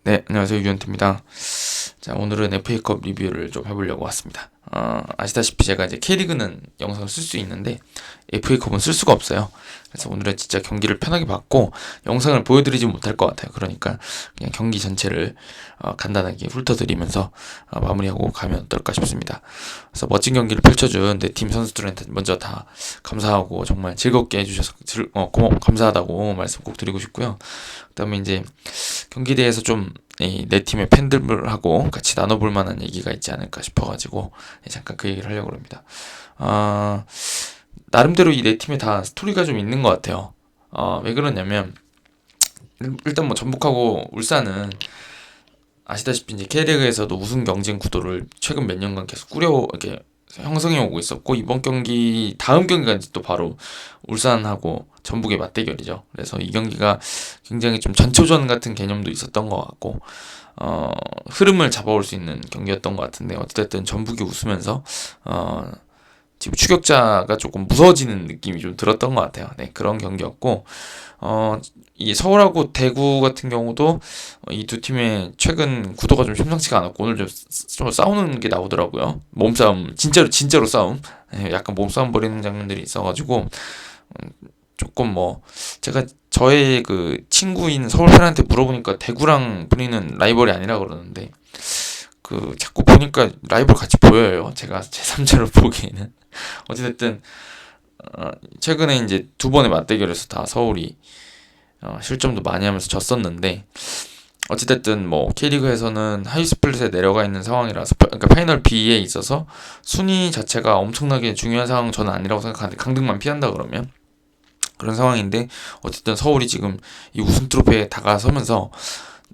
네, 안녕하세요. 유현태입니다. 자, 오늘은 FA컵 리뷰를 좀 해보려고 왔습니다. 아시다시피 제가 이제 K리그는 영상을 쓸 수 있는데 FA컵은 쓸 수가 없어요. 그래서 오늘은 진짜 경기를 편하게 봤고 영상을 보여드리지 못할 것 같아요. 그러니까 그냥 경기 전체를 간단하게 훑어드리면서 마무리하고 가면 어떨까 싶습니다. 그래서 멋진 경기를 펼쳐준 내 팀 선수들한테 먼저 다 감사하고 정말 즐겁게 해주셔서 감사하다고 말씀 꼭 드리고 싶고요. 그다음에 이제 경기에 대해서 좀 내 팀의 팬들하고 같이 나눠볼 만한 얘기가 있지 않을까 싶어가지고 잠깐 그 얘기를 하려고 합니다. 나름대로 이 네 팀에 다 스토리가 좀 있는 것 같아요. 왜 그러냐면 일단 뭐 전북하고 울산은 아시다시피 이제 K리그에서도 우승 경쟁 구도를 최근 몇 년간 계속 이렇게 형성해 오고 있었고, 이번 경기 다음 경기가 이제 또 바로 울산하고 전북의 맞대결이죠. 그래서 이 경기가 굉장히 좀 전초전 같은 개념도 있었던 것 같고, 흐름을 잡아올 수 있는 경기였던 것 같은데, 어쨌든 전북이 웃으면서 지금 추격자가 조금 무서워지는 느낌이 좀 들었던 것 같아요. 네, 그런 경기였고, 이 서울하고 대구 같은 경우도 이 두 팀의 최근 구도가 좀 심상치가 않았고, 오늘 좀 싸우는 게 나오더라고요. 몸싸움, 진짜로 싸움. 네, 약간 몸싸움 벌이는 장면들이 있어가지고, 조금 뭐, 제가 저의 그 친구인 서울 팬한테 물어보니까 대구랑 분위는 라이벌이 아니라 그러는데, 자꾸 보니까 라이벌 같이 보여요. 제가 제3자로 보기에는. 어찌됐든 최근에 이제 두 번의 맞대결에서 다 서울이 실점도 많이 하면서 졌었는데, 어찌됐든 뭐 K리그에서는 하위 스플릿에 내려가 있는 상황이라서, 그러니까 파이널 B에 있어서 순위 자체가 엄청나게 중요한 상황은 저는 아니라고 생각하는데, 강등만 피한다 그러면 그런 상황인데, 어쨌든 서울이 지금 이 우승 트로피에 다가서면서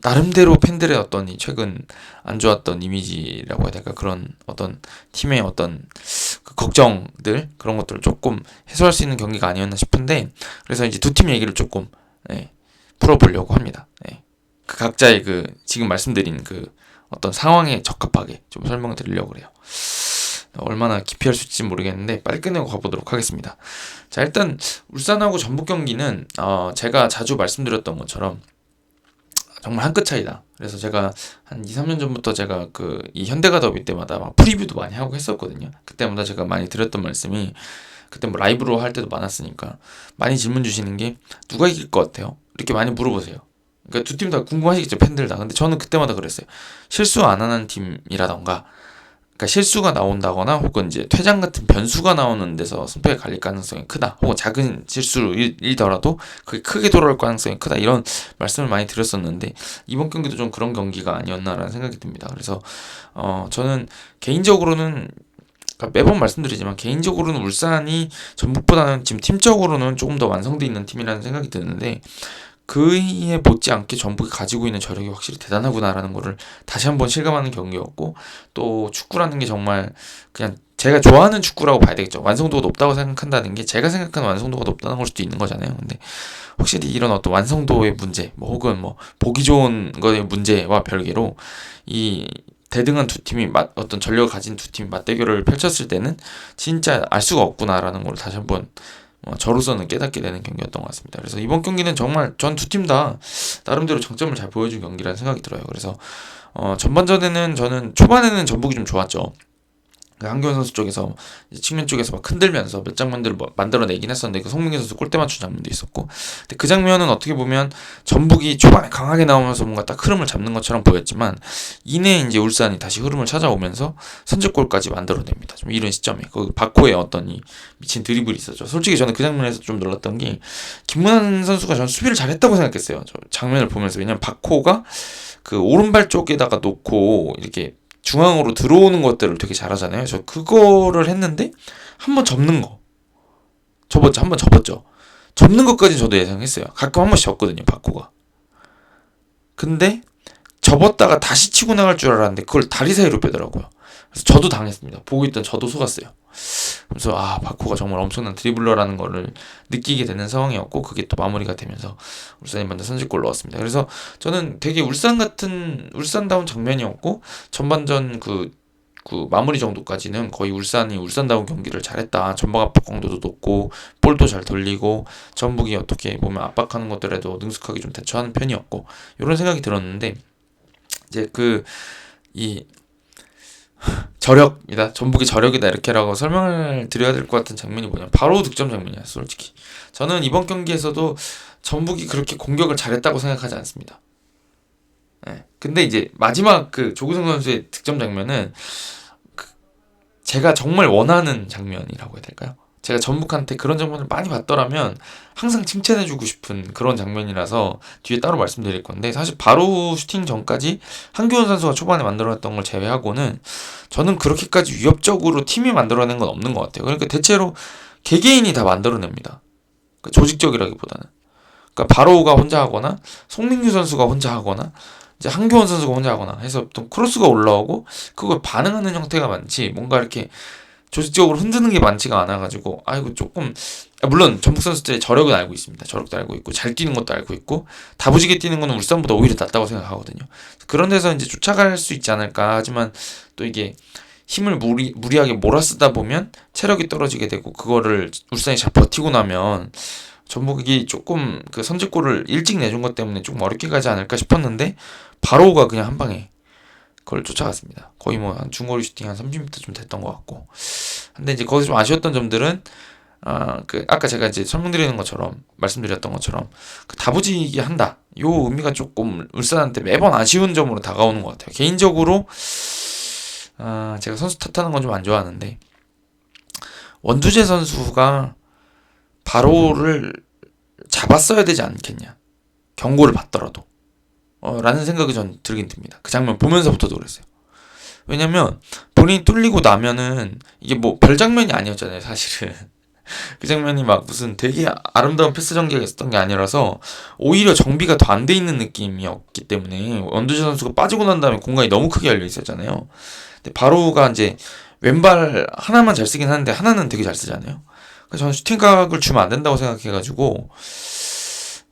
나름대로 팬들의 어떤 이 최근 안 좋았던 이미지라고 해야 될까, 그런 어떤 팀의 어떤 그 걱정들, 그런 것들을 조금 해소할 수 있는 경기가 아니었나 싶은데, 그래서 이제 두 팀 얘기를 조금 풀어보려고 합니다. 그 각자의 지금 말씀드린 어떤 상황에 적합하게 좀 설명을 드리려고 그래요. 얼마나 깊이 할 수 있을지 모르겠는데 빨리 끝내고 가보도록 하겠습니다. 자, 일단 울산하고 전북 경기는 제가 자주 말씀드렸던 것처럼 정말 한 끗 차이다. 그래서 제가 한 2, 3년 전부터 제가 이 현대가 더비 때마다 막 프리뷰도 많이 하고 했었거든요. 그때마다 제가 많이 드렸던 말씀이, 그때 뭐 라이브로 할 때도 많았으니까 많이 질문 주시는 게 누가 이길 것 같아요? 이렇게 많이 물어보세요. 그러니까 두 팀 다 궁금하시겠죠, 팬들 다. 근데 저는 그때마다 그랬어요. 실수 안 하는 팀이라던가, 그러니까 실수가 나온다거나 혹은 이제 퇴장 같은 변수가 나오는 데서 승패가 갈릴 가능성이 크다, 혹은 작은 실수이더라도 그게 크게 돌아올 가능성이 크다, 이런 말씀을 많이 드렸었는데, 이번 경기도 좀 그런 경기가 아니었나라는 생각이 듭니다. 그래서 저는 개인적으로는, 그러니까 매번 말씀드리지만 개인적으로는 울산이 전북보다는 지금 팀적으로는 조금 더 완성되어 있는 팀이라는 생각이 드는데, 그에 못지않게 전북이 가지고 있는 저력이 확실히 대단하구나라는 거를 다시 한번 실감하는 경기였고, 또 축구라는 게 정말 그냥 제가 좋아하는 축구라고 봐야 되겠죠. 완성도가 높다고 생각한다는 게 제가 생각하는 완성도가 높다는 걸 수도 있는 거잖아요. 근데 확실히 이런 어떤 완성도의 문제, 뭐 혹은 뭐 보기 좋은 거의 문제와 별개로, 이 대등한 두 팀이 어떤 전력을 가진 두 팀이 맞대결을 펼쳤을 때는 진짜 알 수가 없구나라는 걸 다시 한번 저로서는 깨닫게 되는 경기였던 것 같습니다. 그래서 이번 경기는 정말 전 두 팀 다 나름대로 장점을 잘 보여준 경기라는 생각이 들어요. 그래서 전반전에는 저는 초반에는 전북이 좀 좋았죠. 한교원 선수 쪽에서 측면 쪽에서 막 흔들면서 몇 장면들을 만들어내긴 했었는데, 송민기 선수 골대 맞춘 장면도 있었고, 근데 그 장면은 어떻게 보면 전북이 초반에 강하게 나오면서 뭔가 딱 흐름을 잡는 것처럼 보였지만, 이내 이제 울산이 다시 흐름을 찾아오면서 선제골까지 만들어냅니다. 좀 이런 시점에 박호의 어떤 이 미친 드리블이 있었죠. 솔직히 저는 그 장면에서 좀 놀랐던 게, 김문환 선수가 전 수비를 잘했다고 생각했어요. 저 장면을 보면서. 왜냐면 박호가 오른발 쪽에다가 놓고 이렇게 중앙으로 들어오는 것들을 되게 잘하잖아요. 저 그거를 했는데 한번 접는 거 접었죠. 한번 접었죠. 접는 것까지 저도 예상했어요. 가끔 한 번씩 접거든요, 바코가. 근데 접었다가 다시 치고 나갈 줄 알았는데 그걸 다리 사이로 빼더라고요. 그래서 저도 당했습니다. 보고 있던 저도 속았어요. 그래서 바코가 정말 엄청난 드리블러라는 거를 느끼게 되는 상황이었고, 그게 또 마무리가 되면서 울산이 먼저 선제골 넣었습니다. 그래서 저는 되게 울산다운 장면이었고, 전반전 마무리 정도까지는 거의 울산이 울산다운 경기를 잘했다. 전방 압박 강도도 높고 볼도 잘 돌리고 전북이 어떻게 보면 압박하는 것들에도 능숙하게 좀 대처하는 편이었고, 이런 생각이 들었는데, 이제 이 저력이다, 전북이 저력이다 이렇게라고 설명을 드려야 될 것 같은 장면이 뭐냐면 바로 득점 장면이야. 솔직히 저는 이번 경기에서도 전북이 그렇게 공격을 잘했다고 생각하지 않습니다. 근데 이제 마지막 그 조규성 선수의 득점 장면은 제가 정말 원하는 장면이라고 해야 될까요? 제가 전북한테 그런 장면을 많이 봤더라면 항상 칭찬해주고 싶은 그런 장면이라서 뒤에 따로 말씀드릴 건데, 사실 바로 슈팅 전까지 한교원 선수가 초반에 만들어냈던 걸 제외하고는 저는 그렇게까지 위협적으로 팀이 만들어낸 건 없는 것 같아요. 그러니까 대체로 개개인이 다 만들어냅니다. 그러니까 조직적이라기보다는. 그러니까 바로우가 혼자 하거나 송민규 선수가 혼자 하거나 이제 한교원 선수가 혼자 하거나 해서 또 크로스가 올라오고 그걸 반응하는 형태가 많지, 뭔가 이렇게 조직적으로 흔드는 게 많지가 않아가지고 이거 조금, 물론 전북 선수들의 저력은 알고 있습니다. 저력도 알고 있고 잘 뛰는 것도 알고 있고 다부지게 뛰는 거는 울산보다 오히려 낫다고 생각하거든요. 그런 데서 이제 쫓아갈 수 있지 않을까. 하지만 또 이게 힘을 무리하게 몰아쓰다 보면 체력이 떨어지게 되고 그거를 울산이 잘 버티고 나면 전북이 조금 그 선제골을 일찍 내준 것 때문에 조금 어렵게 가지 않을까 싶었는데 바로가 그냥 한 방에 그걸 쫓아갔습니다. 거의 뭐 한 중거리 슈팅 한 30m 좀 됐던 것 같고. 근데 이제 거기서 좀 아쉬웠던 점들은 아까 제가 이제 말씀드렸던 것처럼 그 다부지게 한다, 요 의미가 조금 울산한테 매번 아쉬운 점으로 다가오는 것 같아요. 개인적으로 제가 선수 탓하는 건 좀 안 좋아하는데 원두재 선수가 바로를 잡았어야 되지 않겠냐, 경고를 받더라도 라는 생각이 전 들긴 듭니다. 그 장면 보면서부터도 그랬어요. 왜냐면 본인이 뚫리고 나면은 이게 뭐 별 장면이 아니었잖아요, 사실은. 그 장면이 막 무슨 되게 아름다운 패스 전개가 있었던 게 아니라서 오히려 정비가 더 안 돼 있는 느낌이었기 때문에 원두재 선수가 빠지고 난 다음에 공간이 너무 크게 열려 있었잖아요. 근데 바로가 이제 왼발 하나만 잘 쓰긴 하는데 하나는 되게 잘 쓰잖아요. 그래서 저는 슈팅각을 주면 안 된다고 생각해가지고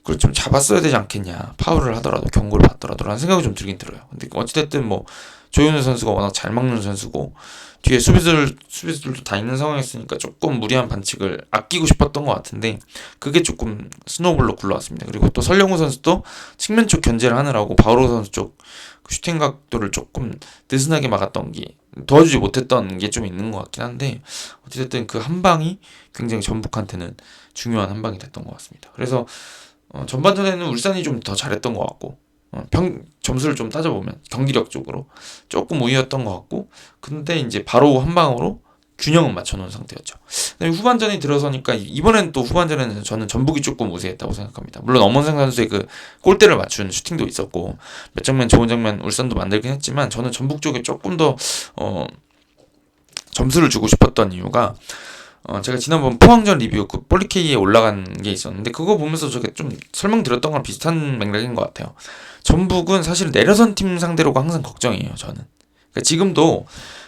그걸 좀 잡았어야 되지 않겠냐, 파울을 하더라도 경고를 받더라도 라는 생각이 좀 들긴 들어요. 근데 어찌됐든 뭐 조현우 선수가 워낙 잘 막는 선수고 뒤에 수비수들도 다 있는 상황이었으니까 조금 무리한 반칙을 아끼고 싶었던 것 같은데 그게 조금 스노우볼로 굴러왔습니다. 그리고 또 설령우 선수도 측면 쪽 견제를 하느라고 바오로 선수 쪽 슈팅 각도를 조금 느슨하게 막았던 게, 도와주지 못했던 게 좀 있는 것 같긴 한데 어찌됐든 그 한 방이 굉장히 전북한테는 중요한 한 방이 됐던 것 같습니다. 그래서 전반전에는 울산이 좀 더 잘했던 것 같고 점수를 좀 따져보면 경기력적으로 조금 우위였던 것 같고, 근데 이제 바로 한 방으로 균형은 맞춰놓은 상태였죠. 근데 후반전이 들어서니까 이번엔 또 후반전에는 저는 전북이 조금 우세했다고 생각합니다. 물론 엄원상 선수의 그 골대를 맞춘 슈팅도 있었고 몇 장면 좋은 장면 울산도 만들긴 했지만 저는 전북 쪽에 조금 더 점수를 주고 싶었던 이유가 제가 지난번 포항전 리뷰 그 폴리케이에 올라간 게 있었는데 그거 보면서 제가 좀 설명드렸던 거랑 비슷한 맥락인 것 같아요. 전북은 사실 내려선 팀 상대로가 항상 걱정이에요, 저는. 그러니까 지금도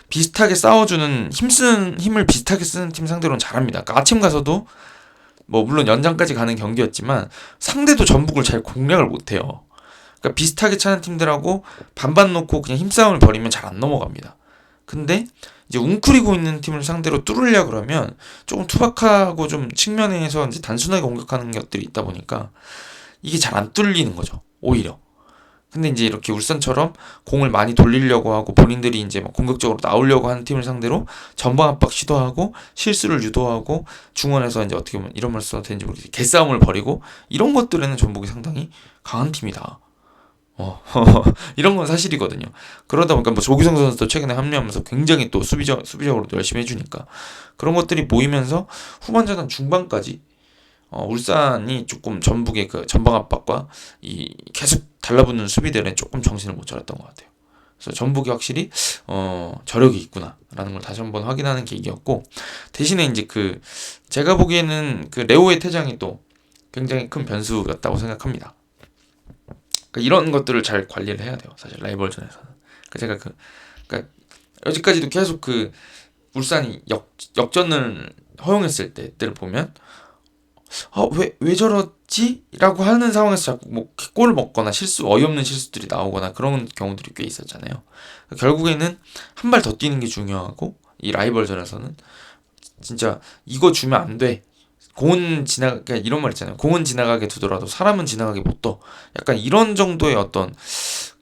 비슷하게 싸워주는 힘을 비슷하게 쓰는 팀 상대로는 잘합니다. 그러니까 아침 가서도 뭐 물론 연장까지 가는 경기였지만 상대도 전북을 잘 공략을 못해요. 그러니까 비슷하게 차는 팀들하고 반반 놓고 그냥 힘싸움을 벌이면 잘 안 넘어갑니다. 근데 이제 웅크리고 있는 팀을 상대로 뚫으려 그러면 조금 투박하고 좀 측면에서 이제 단순하게 공격하는 것들이 있다 보니까 이게 잘 안 뚫리는 거죠, 오히려. 근데 이제 이렇게 울산처럼 공을 많이 돌리려고 하고 본인들이 이제 막 공격적으로 나오려고 하는 팀을 상대로 전방 압박 시도하고 실수를 유도하고 중원에서 이제 어떻게 보면 이런 말 써도 되는지 모르겠어요, 개싸움을 벌이고 이런 것들에는 전북이 상당히 강한 팀이다. 이런 건 사실이거든요. 그러다 보니까 뭐 조규성 선수도 최근에 합류하면서 굉장히 또 수비적으로 열심히 해주니까 그런 것들이 모이면서 후반전 한 중반까지 울산이 조금 전북의 그 전방 압박과 이 계속 달라붙는 수비들에 조금 정신을 못 차렸던 것 같아요. 그래서 전북이 확실히 저력이 있구나라는 걸 다시 한번 확인하는 계기였고, 대신에 이제 그 제가 보기에는 그 레오의 퇴장이 또 굉장히 큰 변수였다고 생각합니다. 그러니까 이런 것들을 잘 관리를 해야 돼요, 사실 라이벌전에서는. 제가 그러니까 여기까지도 계속 그 울산이 역전을 허용했을 때를 보면 왜 저러지? 라고 하는 상황에서 자꾸 뭐 골을 먹거나 어이없는 실수들이 나오거나 그런 경우들이 꽤 있었잖아요. 결국에는 한 발 더 뛰는 게 중요하고 이 라이벌전에서는 진짜 이거 주면 안 돼. 그러니까 이런 말 있잖아요. 공은 지나가게 두더라도 사람은 지나가게 못 둬. 약간 이런 정도의 어떤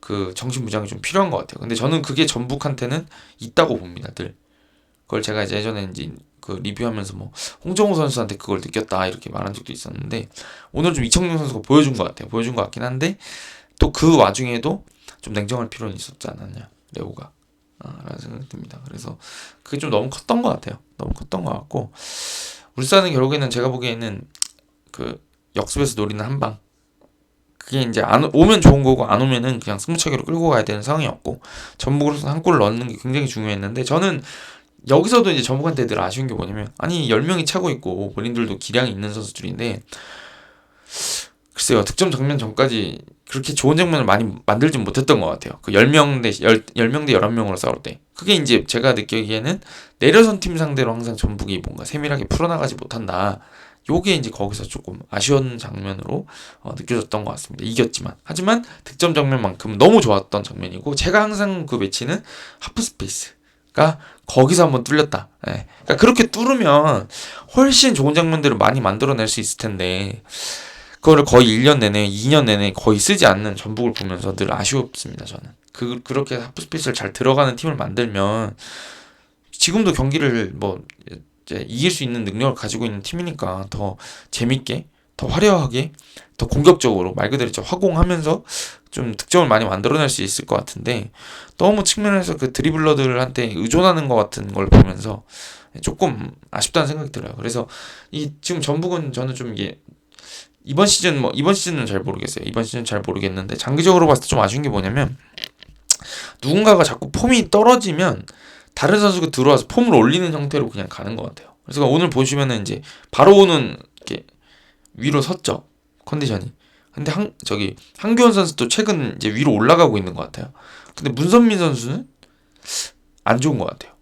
그 정신무장이 좀 필요한 것 같아요. 근데 저는 그게 전북한테는 있다고 봅니다. 늘 그걸 제가 이제 예전에 이제 그 리뷰하면서 뭐 홍정호 선수한테 그걸 느꼈다 이렇게 말한 적도 있었는데 오늘 좀 이청용 선수가 보여준 것 같아요. 보여준 것 같긴 한데 또 그 와중에도 좀 냉정할 필요는 있었지 않았냐 레오가 라는 생각이 듭니다. 그래서 그게 좀 너무 컸던 것 같아요. 너무 컸던 것 같고 울산은 결국에는 제가 보기에는 그 역습에서 노리는 한방 그게 이제 안 오면 좋은 거고 안 오면은 그냥 승부차기로 끌고 가야 되는 상황이었고 전북으로서 한 골을 넣는 게 굉장히 중요했는데 저는 여기서도 이제 전북한테 늘 아쉬운 게 뭐냐면 아니 10명이 차고 있고 본인들도 기량이 있는 선수들인데 글쎄요 득점 장면 전까지 그렇게 좋은 장면을 많이 만들진 못했던 것 같아요. 그 10명 대 11명으로 싸울 때 그게 이제 제가 느끼기에는 내려선 팀 상대로 항상 전북이 뭔가 세밀하게 풀어나가지 못한다. 요게 이제 거기서 조금 아쉬운 장면으로 느껴졌던 것 같습니다. 이겼지만 하지만 득점 장면만큼 너무 좋았던 장면이고 제가 항상 그 매치는 하프 스페이스가 거기서 한번 뚫렸다. 예. 그러니까 그렇게 뚫으면 훨씬 좋은 장면들을 많이 만들어낼 수 있을 텐데 그거를 거의 1년 내내, 2년 내내 거의 쓰지 않는 전북을 보면서 늘 아쉬웠습니다. 저는 그렇게 하프 스페이스를 잘 들어가는 팀을 만들면 지금도 경기를 뭐 이제 이길 수 있는 능력을 가지고 있는 팀이니까 더 재밌게, 더 화려하게, 더 공격적으로 말 그대로 화공하면서 좀 득점을 많이 만들어낼 수 있을 것 같은데 너무 측면에서 그 드리블러들한테 의존하는 것 같은 걸 보면서 조금 아쉽다는 생각이 들어요. 그래서 이 지금 전북은 저는 좀 이게 이번 시즌은 잘 모르겠어요. 이번 시즌 잘 모르겠는데 장기적으로 봤을 때 좀 아쉬운 게 뭐냐면 누군가가 자꾸 폼이 떨어지면 다른 선수가 들어와서 폼을 올리는 형태로 그냥 가는 것 같아요. 그래서 오늘 보시면은 이제 바로는 이렇게 위로 섰죠 컨디션이. 근데 한교원 선수도 최근 이제 위로 올라가고 있는 것 같아요. 근데 문선민 선수는 안 좋은 것 같아요.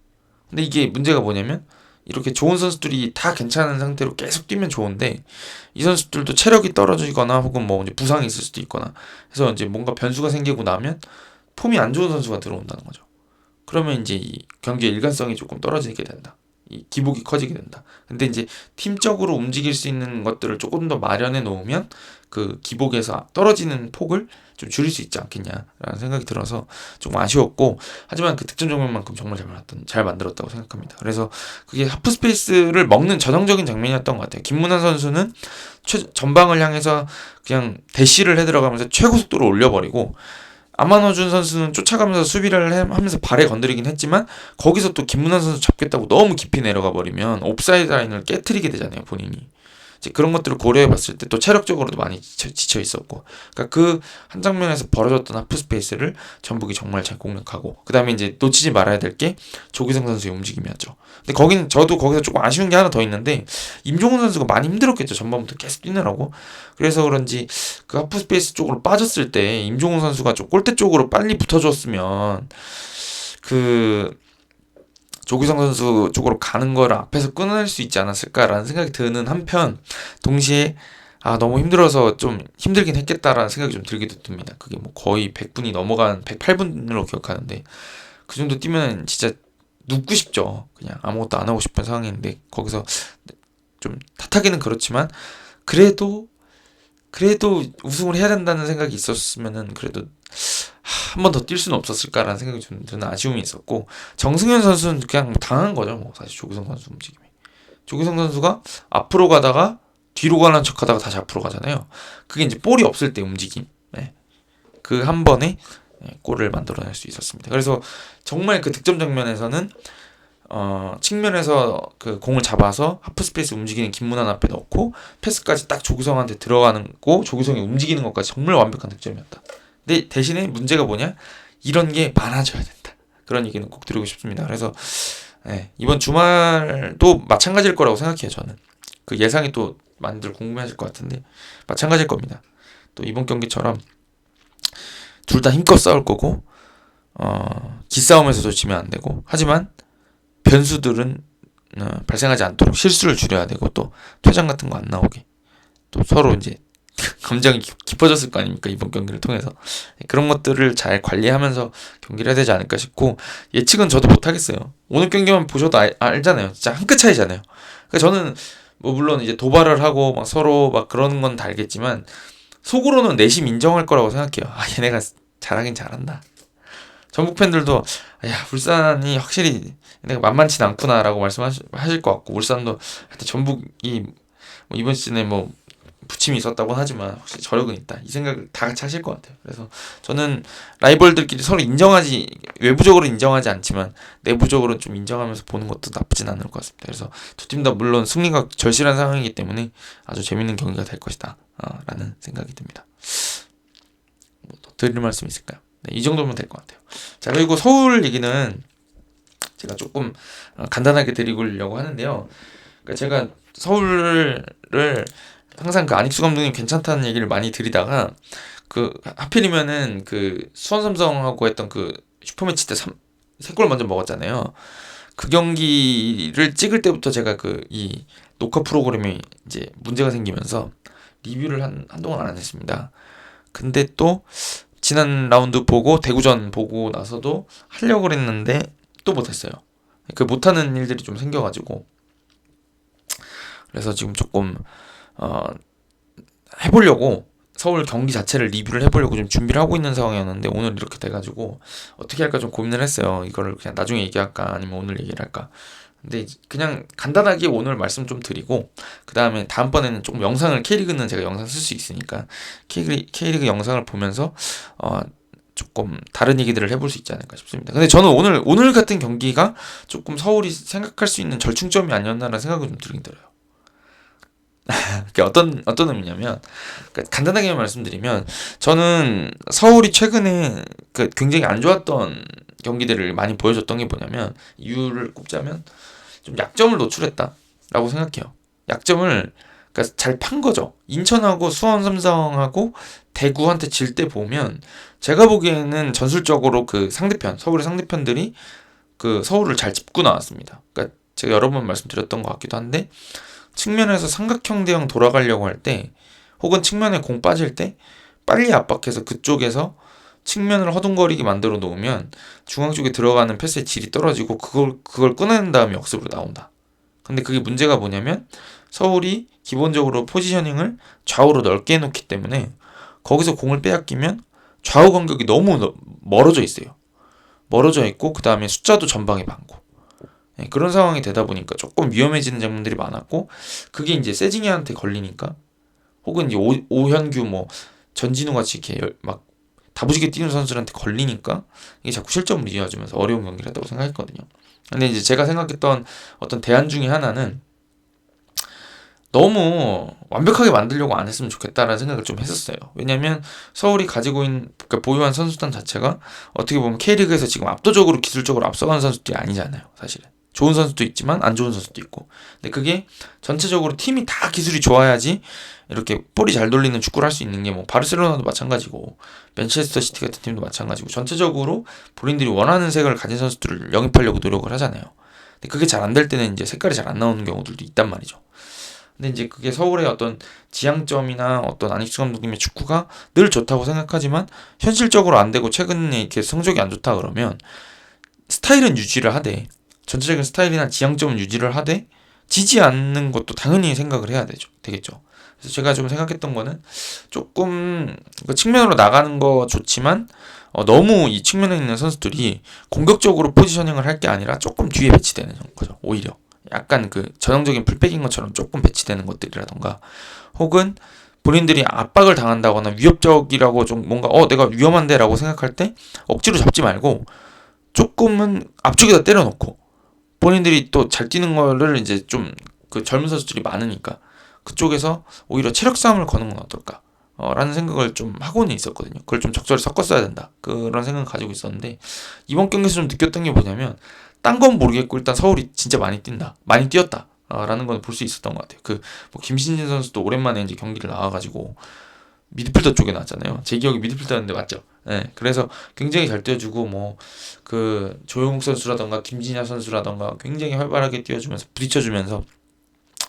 근데 이게 문제가 뭐냐면 이렇게 좋은 선수들이 다 괜찮은 상태로 계속 뛰면 좋은데 이 선수들도 체력이 떨어지거나 혹은 뭐 이제 부상이 있을 수도 있거나 해서 이제 뭔가 변수가 생기고 나면 폼이 안 좋은 선수가 들어온다는 거죠. 그러면 이제 이 경기의 일관성이 조금 떨어지게 된다. 이 기복이 커지게 된다. 근데 이제 팀적으로 움직일 수 있는 것들을 조금 더 마련해 놓으면 그 기복에서 떨어지는 폭을 좀 줄일 수 있지 않겠냐라는 생각이 들어서 조금 아쉬웠고 하지만 그 득점 장면만큼 정말 잘 만들었다고 생각합니다. 그래서 그게 하프 스페이스를 먹는 전형적인 장면이었던 것 같아요. 김문환 선수는 전방을 향해서 그냥 대시를 해 들어가면서 최고 속도로 올려버리고 아마노준 선수는 쫓아가면서 수비를 하면서 발에 건드리긴 했지만 거기서 또 김문환 선수 잡겠다고 너무 깊이 내려가 버리면 옵사이드 라인을 깨트리게 되잖아요 본인이. 이제 그런 것들을 고려해 봤을 때 또 체력적으로도 많이 지쳐 있었고 그러니까 그 한 장면에서 벌어졌던 하프 스페이스를 전북이 정말 잘 공략하고 그 다음에 이제 놓치지 말아야 될 게 조기성 선수의 움직임이었죠. 근데 저도 거기서 조금 아쉬운 게 하나 더 있는데 임종훈 선수가 많이 힘들었겠죠. 전반부터 계속 뛰느라고. 그래서 그런지 그 하프 스페이스 쪽으로 빠졌을 때 임종훈 선수가 좀 골대 쪽으로 빨리 붙어줬으면 그 조기성 선수 쪽으로 가는 거를 앞에서 끊어낼 수 있지 않았을까라는 생각이 드는 한편 동시에 너무 힘들어서 좀 힘들긴 했겠다라는 생각이 좀 들기도 듭니다. 그게 뭐 거의 100분이 넘어간 108분으로 기억하는데 그 정도 뛰면 진짜 눕고 싶죠. 그냥 아무것도 안 하고 싶은 상황인데 거기서 좀 탓하기는 그렇지만 그래도 우승을 해야 된다는 생각이 있었으면은 그래도 한 번 더 뛸 수는 없었을까라는 생각이 좀 드는 아쉬움이 있었고 정승현 선수는 그냥 당한 거죠. 뭐 사실 조기성 선수 움직임이. 조기성 선수가 앞으로 가다가 뒤로 가는 척하다가 다시 앞으로 가잖아요. 그게 이제 볼이 없을 때 움직임. 네. 그 한 번에 골을 만들어낼 수 있었습니다. 그래서 정말 그 득점 장면에서는 측면에서 그 공을 잡아서 하프 스페이스 움직이는 김문환 앞에 넣고 패스까지 딱 조규성한테 들어가는 거 조규성이 움직이는 것까지 정말 완벽한 득점이었다. 근데 대신에 문제가 뭐냐? 이런 게 많아져야 된다. 그런 얘기는 꼭 드리고 싶습니다. 그래서 이번 주말도 마찬가지일 거라고 생각해요. 저는 그 예상이 또 많이들 궁금해하실 것 같은데 마찬가지일 겁니다. 또 이번 경기처럼 둘 다 힘껏 싸울 거고 기싸움에서도 지면 안 되고 하지만 변수들은 발생하지 않도록 실수를 줄여야 되고 또 퇴장 같은 거 안 나오게 또 서로 이제 감정이 깊어졌을 거 아닙니까 이번 경기를 통해서 그런 것들을 잘 관리하면서 경기를 해야 되지 않을까 싶고 예측은 저도 못하겠어요. 오늘 경기만 보셔도 알잖아요. 진짜 한 끗 차이잖아요. 그러니까 저는 뭐 물론 이제 도발을 하고 막 서로 막 그런 건 다 알겠지만 속으로는 내심 인정할 거라고 생각해요. 얘네가 잘하긴 잘한다. 전북 팬들도 야 울산이 확실히 내가 만만치 않구나라고 말씀하실 것 같고, 울산도 하여튼 전북이 뭐 이번 시즌에 뭐 부침이 있었다고 하지만 확실히 저력은 있다, 이 생각을 다 같이 하실 것 같아요. 그래서 저는 라이벌들끼리 서로 외부적으로 인정하지 않지만 내부적으로 좀 인정하면서 보는 것도 나쁘진 않을 것 같습니다. 그래서 두 팀 다 물론 승리가 절실한 상황이기 때문에 아주 재밌는 경기가 될 것이다 라는 생각이 듭니다. 뭐 더 드릴 말씀 있을까요? 네, 이 정도면 될 것 같아요. 자, 그리고 서울 얘기는 제가 조금 간단하게 드리려고 하는데요. 그러니까 제가 서울을 항상 그 안익수 감독님 괜찮다는 얘기를 많이 드리다가 그 하필이면은 그 수원 삼성하고 했던 그 슈퍼매치 때 3골 먼저 먹었잖아요. 그 경기를 찍을 때부터 제가 그 이 녹화 프로그램이 이제 문제가 생기면서 리뷰를 한동안 안 했습니다. 근데 또 지난 라운드 보고 대구전 보고 나서도 하려고 그랬는데 또 못했어요. 그 못하는 일들이 좀 생겨가지고, 그래서 지금 조금 해보려고 서울 경기 자체를 리뷰를 해보려고 좀 준비를 하고 있는 상황이었는데, 오늘 이렇게 돼가지고 어떻게 할까 좀 고민을 했어요. 이거를 그냥 나중에 얘기할까 아니면 오늘 얘기를 할까. 근데 그냥 간단하게 오늘 말씀 좀 드리고, 그 다음에 다음번에는 조금 영상을, K리그는 제가 영상 쓸 수 있으니까 K리그 영상을 보면서 조금 다른 얘기들을 해볼 수 있지 않을까 싶습니다. 근데 저는 오늘 같은 경기가 조금 서울이 생각할 수 있는 절충점이 아니었나라는 생각이 좀 들긴 들어요. 그게 어떤 의미냐면, 그러니까 간단하게 말씀드리면, 저는 서울이 최근에 그 굉장히 안 좋았던 경기들을 많이 보여줬던 게 뭐냐면, 이유를 꼽자면 좀 약점을 노출했다라고 생각해요. 약점을 그러니까 잘 판 거죠. 인천하고 수원 삼성하고 대구한테 질 때 보면 제가 보기에는 전술적으로 그 서울의 상대편들이 그 서울을 잘 짚고 나왔습니다. 그러니까 제가 여러 번 말씀드렸던 것 같기도 한데, 측면에서 삼각형 대형 돌아가려고 할 때, 혹은 측면에 공 빠질 때 빨리 압박해서 그쪽에서 측면을 허둥거리게 만들어 놓으면 중앙 쪽에 들어가는 패스의 질이 떨어지고 그걸 끊어낸 다음에 역습으로 나온다. 근데 그게 문제가 뭐냐면, 서울이 기본적으로 포지셔닝을 좌우로 넓게 해놓기 때문에 거기서 공을 빼앗기면 좌우 간격이 너무 멀어져 있어요. 멀어져 있고, 그 다음에 숫자도 전방에 많고, 그런 상황이 되다 보니까 조금 위험해지는 장면들이 많았고, 그게 이제 세징야한테 걸리니까, 혹은 이제 오현규 뭐 전진우 같이 이렇게 막 다부지게 뛰는 선수들한테 걸리니까 이게 자꾸 실점을 이어주면서 어려운 경기를 했다고 생각했거든요. 근데 이제 제가 생각했던 어떤 대안 중에 하나는, 너무 완벽하게 만들려고 안 했으면 좋겠다라는 생각을 좀 했었어요. 왜냐면 서울이 가지고 있는, 그러니까 보유한 선수단 자체가 어떻게 보면 K리그에서 지금 압도적으로 기술적으로 앞서가는 선수들이 아니잖아요, 사실은. 좋은 선수도 있지만 안 좋은 선수도 있고. 근데 그게 전체적으로 팀이 다 기술이 좋아야지 이렇게 볼이 잘 돌리는 축구를 할 수 있는 게, 뭐 바르셀로나도 마찬가지고 맨체스터 시티 같은 팀도 마찬가지고, 전체적으로 본인들이 원하는 색을 가진 선수들을 영입하려고 노력을 하잖아요. 근데 그게 잘 안 될 때는 이제 색깔이 잘 안 나오는 경우들도 있단 말이죠. 근데 이제 그게 서울의 어떤 지향점이나 어떤 안익수 감독님의 축구가 늘 좋다고 생각하지만 현실적으로 안 되고 최근에 이렇게 성적이 안 좋다 그러면, 스타일은 유지를 하되, 전체적인 스타일이나 지향점은 유지를 하되 지지 않는 것도 당연히 생각을 해야 되겠죠. 그래서 제가 좀 생각했던 거는, 조금 그 측면으로 나가는 거 좋지만 너무 이 측면에 있는 선수들이 공격적으로 포지셔닝을 할 게 아니라 조금 뒤에 배치되는 거죠. 오히려 약간 그 전형적인 풀백인 것처럼 조금 배치되는 것들이라던가, 혹은 본인들이 압박을 당한다거나 위협적이라고 좀 뭔가 내가 위험한데 라고 생각할 때 억지로 잡지 말고 조금은 앞쪽에다 때려놓고, 본인들이 또 잘 뛰는 거를 이제 좀 그 젊은 선수들이 많으니까 그쪽에서 오히려 체력 싸움을 거는 건 어떨까 라는 생각을 좀 하고는 있었거든요. 그걸 좀 적절히 섞었어야 된다, 그런 생각을 가지고 있었는데, 이번 경기에서 좀 느꼈던 게 뭐냐면, 딴 건 모르겠고 일단 서울이 진짜 많이 뛰었다 라는 건 볼 수 있었던 것 같아요. 뭐 김신진 선수도 오랜만에 이제 경기를 나와가지고 미드필더 쪽에 나왔잖아요. 제 기억이 미드필더였는데 맞죠? 네, 그래서 굉장히 잘 뛰어주고, 뭐 그 조용욱 선수라던가 김진야 선수라던가 굉장히 활발하게 뛰어주면서 부딪혀주면서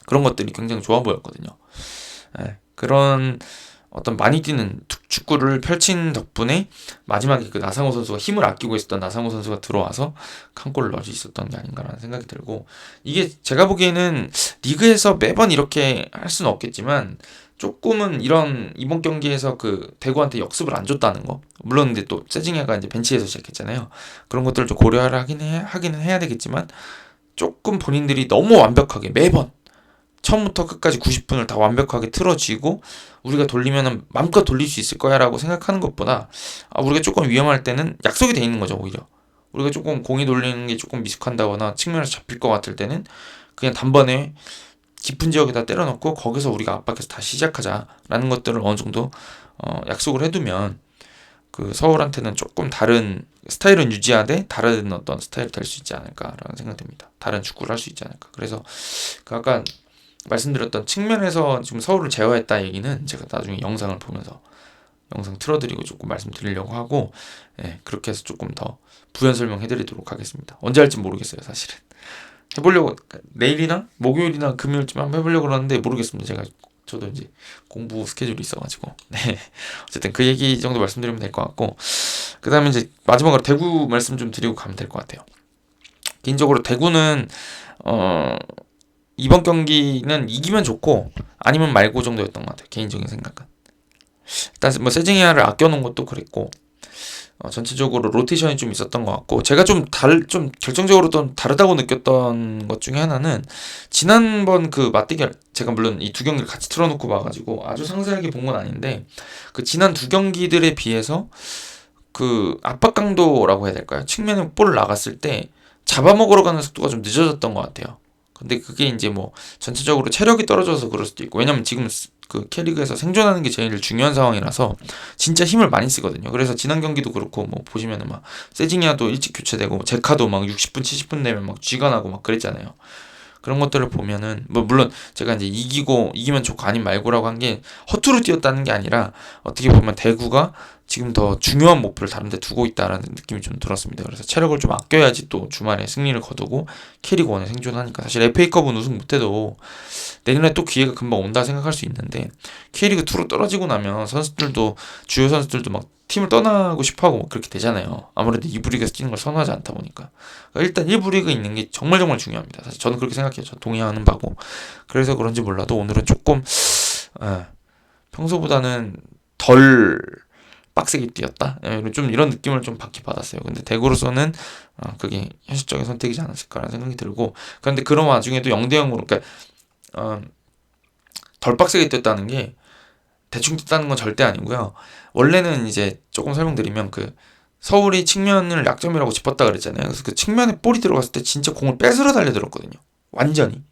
그런 것들이 굉장히 좋아 보였거든요. 네, 그런 어떤 많이 뛰는 축구를 펼친 덕분에 마지막에 그 나상호 선수가 힘을 아끼고 있었던 나상호 선수가 들어와서 한 골을 넣을 수 있었던 게 아닌가라는 생각이 들고, 이게 제가 보기에는 리그에서 매번 이렇게 할 수는 없겠지만 조금은 이런 이번 경기에서 그 대구한테 역습을 안 줬다는 거, 물론 근데 또 세징야가 이제 벤치에서 시작했잖아요. 그런 것들을 좀 고려를 하기는 해야 되겠지만, 조금 본인들이 너무 완벽하게 매번 처음부터 끝까지 90분을 다 완벽하게 틀어쥐고 우리가 돌리면은 마음껏 돌릴 수 있을 거야 라고 생각하는 것보다, 우리가 조금 위험할 때는 약속이 돼 있는 거죠. 오히려 우리가 조금 공이 돌리는 게 조금 미숙한다거나 측면에서 잡힐 것 같을 때는 그냥 단번에 깊은 지역에다 때려넣고 거기서 우리가 압박해서 다시 시작하자라는 것들을 어느 정도 약속을 해두면 그 서울한테는 조금 다른 스타일은 유지하되 다른 어떤 스타일이 될 수 있지 않을까라는 생각됩니다. 다른 축구를 할 수 있지 않을까. 그래서 그 아까 말씀드렸던 측면에서 지금 서울을 제어했다 얘기는 제가 나중에 영상을 보면서 영상 틀어드리고 조금 말씀드리려고 하고, 그렇게 해서 조금 더 부연 설명해드리도록 하겠습니다. 언제 할지 모르겠어요, 사실은. 해보려고 내일이나 목요일이나 금요일쯤 한번 해보려고 그러는데 모르겠습니다. 저도 이제 공부 스케줄이 있어가지고. 네. 어쨌든 그 얘기 정도 말씀드리면 될 것 같고, 그 다음에 이제 마지막으로 대구 말씀 좀 드리고 가면 될 것 같아요. 개인적으로 대구는 이번 경기는 이기면 좋고 아니면 말고 정도였던 것 같아요. 개인적인 생각은. 일단 뭐 세징야를 아껴놓은 것도 그랬고, 전체적으로 로테이션이 좀 있었던 것 같고, 제가 좀 결정적으로 좀 다르다고 느꼈던 것 중에 하나는, 지난번 그 맞대결, 제가 물론 이 두 경기를 같이 틀어놓고 봐가지고 아주 상세하게 본 건 아닌데, 그 지난 두 경기들에 비해서 그 압박 강도라고 해야 될까요? 측면에 볼을 나갔을 때 잡아먹으러 가는 속도가 좀 늦어졌던 것 같아요. 근데 그게 이제 뭐 전체적으로 체력이 떨어져서 그럴 수도 있고, 왜냐면 지금 그 K리그에서 생존하는 게 제일 중요한 상황이라서 진짜 힘을 많이 쓰거든요. 그래서 지난 경기도 그렇고 뭐 보시면은 막 세징야도 일찍 교체되고 제카도 막 60분 70분 되면 막 쥐가 나고 막 그랬잖아요. 그런 것들을 보면은 뭐 물론 제가 이제 이기면 좋고 아님 말고라고 한 게 허투루 뛰었다는 게 아니라, 어떻게 보면 대구가 지금 더 중요한 목표를 다른 데 두고 있다라는 느낌이 좀 들었습니다. 그래서 체력을 좀 아껴야지 또 주말에 승리를 거두고 K리그1에 생존하니까. 사실 FA컵은 우승 못해도 내년에 또 기회가 금방 온다 생각할 수 있는데, K리그2로 떨어지고 나면 선수들도, 주요 선수들도 막 팀을 떠나고 싶어하고 그렇게 되잖아요. 아무래도 2부 리그에서 뛰는 걸 선호하지 않다 보니까. 그러니까 일단 1부 리그 있는 게 정말 중요합니다. 사실 저는 그렇게 생각해요. 저 동의하는 바고. 그래서 그런지 몰라도 오늘은 조금 평소보다는 덜 빡세게 뛰었다? 좀 이런 느낌을 좀 받았어요. 근데 대구로서는 그게 현실적인 선택이지 않았을까라는 생각이 들고, 그런데 그런 와중에도 0대0으로, 그러니까 덜 빡세게 뛰었다는 게 대충 뛰었다는 건 절대 아니고요. 원래는 이제 조금 설명드리면, 그 서울이 측면을 약점이라고 짚었다 그랬잖아요. 그래서 그 측면에 볼이 들어갔을 때 진짜 공을 뺏으러 달려들었거든요. 완전히.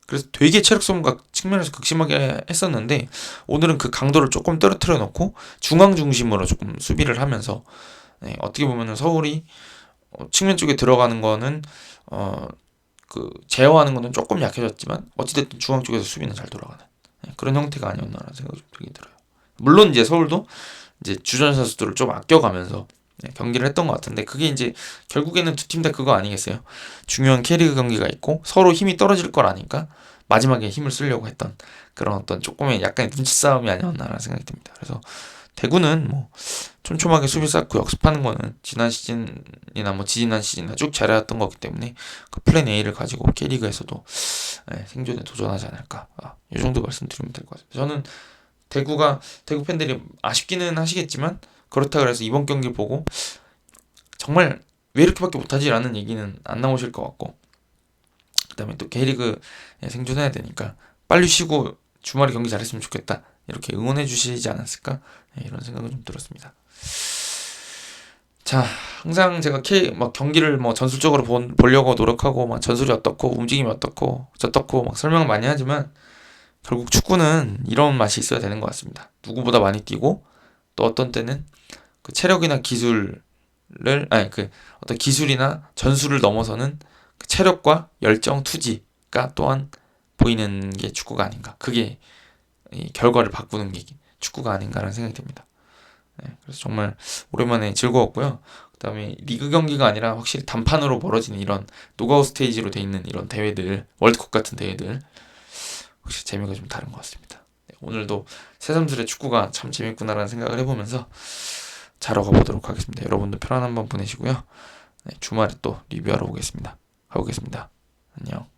그래서 되게 체력 소모가 측면에서 극심하게 했었는데, 오늘은 그 강도를 조금 떨어뜨려 놓고 중앙 중심으로 조금 수비를 하면서, 어떻게 보면은 서울이 측면 쪽에 들어가는 거는 그 제어하는 거는 조금 약해졌지만 어찌됐든 중앙 쪽에서 수비는 잘 돌아가는 그런 형태가 아니었나라는 생각이 좀 들긴 들어요. 물론 이제 서울도 이제 주전 선수들을 좀 아껴가면서 경기를 했던 것 같은데, 그게 이제 결국에는 두 팀 다 그거 아니겠어요? 중요한 K리그 경기가 있고 서로 힘이 떨어질 걸 아니까 마지막에 힘을 쓰려고 했던 그런 어떤 조금의 약간의 눈치 싸움이 아니었나라는 생각이 듭니다. 그래서 대구는 뭐 촘촘하게 수비 쌓고 역습하는 거는 지난 시즌이나 뭐 지지난 시즌이나 쭉 잘해왔던 거기 때문에 그 플랜 A를 가지고 K리그에서도 생존에 도전하지 않을까, 이 정도 말씀드리면 될 것 같습니다. 저는 대구 팬들이 아쉽기는 하시겠지만, 그렇다 그래서 이번 경기 보고 정말 왜 이렇게밖에 못하지라는 얘기는 안 나오실 것 같고, 그 다음에 또 K리그에 생존해야 되니까 빨리 쉬고 주말에 경기 잘했으면 좋겠다, 이렇게 응원해 주시지 않았을까, 이런 생각은 좀 들었습니다. 자, 항상 제가 막 경기를 뭐 전술적으로 보려고 노력하고 막 전술이 어떻고 움직임이 어떻고 저떻고 막 설명을 많이 하지만, 결국 축구는 이런 맛이 있어야 되는 것 같습니다. 누구보다 많이 뛰고, 또 어떤 때는 그 체력이나 그 어떤 기술이나 전술을 넘어서는 그 체력과 열정, 투지가 또한 보이는 게 축구가 아닌가. 그게 이 결과를 바꾸는 게 축구가 아닌가라는 생각이 듭니다. 그래서 정말 오랜만에 즐거웠고요. 그 다음에 리그 경기가 아니라 확실히 단판으로 벌어지는 이런 노가웃 스테이지로 돼 있는 이런 대회들, 월드컵 같은 대회들, 확실히 재미가 좀 다른 것 같습니다. 오늘도 새삼스레 축구가 참 재밌구나라는 생각을 해보면서 자러 가보도록 하겠습니다. 여러분도 편안한 밤 보내시고요. 네, 주말에 또 리뷰하러 가보겠습니다. 안녕.